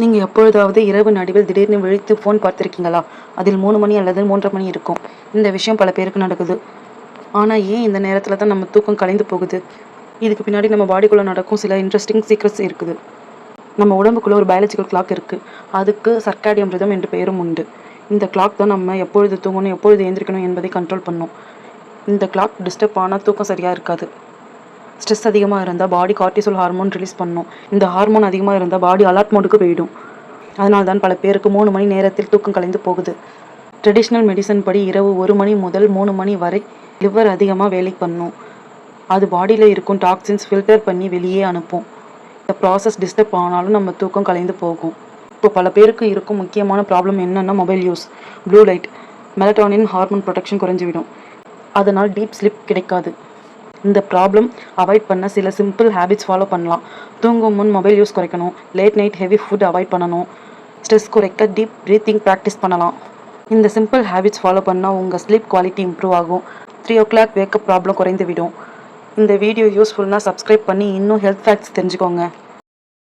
நீங்கள் எப்பொழுதாவது இரவு நடுவில் திடீர்னு விழித்து ஃபோன் பார்த்துருக்கீங்களா? அதில் 3 மணி அல்லது 3:30 மணி இருக்கும். இந்த விஷயம் பல பேருக்கு நடக்குது. ஆனால் ஏன் இந்த நேரத்தில் தான் நம்ம தூக்கம் கலைந்து போகுது? இதுக்கு பின்னாடி நம்ம பாடிக்குள்ளே நடக்கும் சில இன்ட்ரெஸ்டிங் சீக்ரெட்ஸ் இருக்குது. நம்ம உடம்புக்குள்ளே ஒரு பயாலஜிக்கல் கிளாக் இருக்குது. அதுக்கு சர்க்காடியம் ரிதம் என்று பெயரும் உண்டு. இந்த கிளாக் தான் நம்ம எப்பொழுது தூங்கணும், எப்பொழுது எழுந்திரிக்கணும் என்பதை கண்ட்ரோல் பண்ணும். இந்த கிளாக் டிஸ்டர்ப் ஆனால் தூக்கம் சரியாக இருக்காது. ஸ்ட்ரெஸ் அதிகமாக இருந்தால் பாடி கார்டிசோல் ஹார்மோன் ரிலீஸ் பண்ணும். இந்த ஹார்மோன் அதிகமாக இருந்தால் பாடி அலர்ட் மோடுக்கு போயிடும். அதனால தான் பல பேருக்கு 3 மணி நேரத்தில் தூக்கம் கலைந்து போகுது. ட்ரெடிஷ்னல் மெடிசன் படி இரவு 1 மணி முதல் 3 மணி வரை லிவர் அதிகமாக வேலை பண்ணும். அது பாடியில் இருக்கும் டாக்ஸின்ஸ் ஃபில்டர் பண்ணி வெளியே அனுப்பும். இந்த ப்ராசஸ் டிஸ்டர்ப் ஆனாலும் நம்ம தூக்கம் கலைந்து போகும். இப்போ பல பேருக்கு இருக்கும் முக்கியமான ப்ராப்ளம் என்னென்னா mobile use, blue light, melatonin hormone protection குறைஞ்சிவிடும். அதனால் டீப் ஸ்லீப் கிடைக்காது. இந்த ப்ராப்ளம் அவாய்ட் பண்ண சில சிம்பிள் ஹேபிட்ஸ் ஃபாலோ பண்ணலாம். தூங்கும் முன் மொபைல் யூஸ் குறைக்கணும். Late night heavy food avoid பண்ணணும். ஸ்ட்ரெஸ் குறைக்க டீப் ப்ரீத்திங் ப்ராக்டிஸ் பண்ணலாம். இந்த சிம்பிள் ஹேபிட்ஸ் ஃபாலோ பண்ணால் உங்கள் ஸ்லீப் குவாலிட்டி இம்ப்ரூவ் ஆகும். 3 o'clock வேக்கப் ப்ராப்ளம் குறைந்து விடும். இந்த வீடியோ யூஸ்ஃபுல்னா சப்ஸ்கிரைப் பண்ணி இன்னும் ஹெல்த் ஃபேக்ட்ஸ் தெரிஞ்சுக்கோங்க.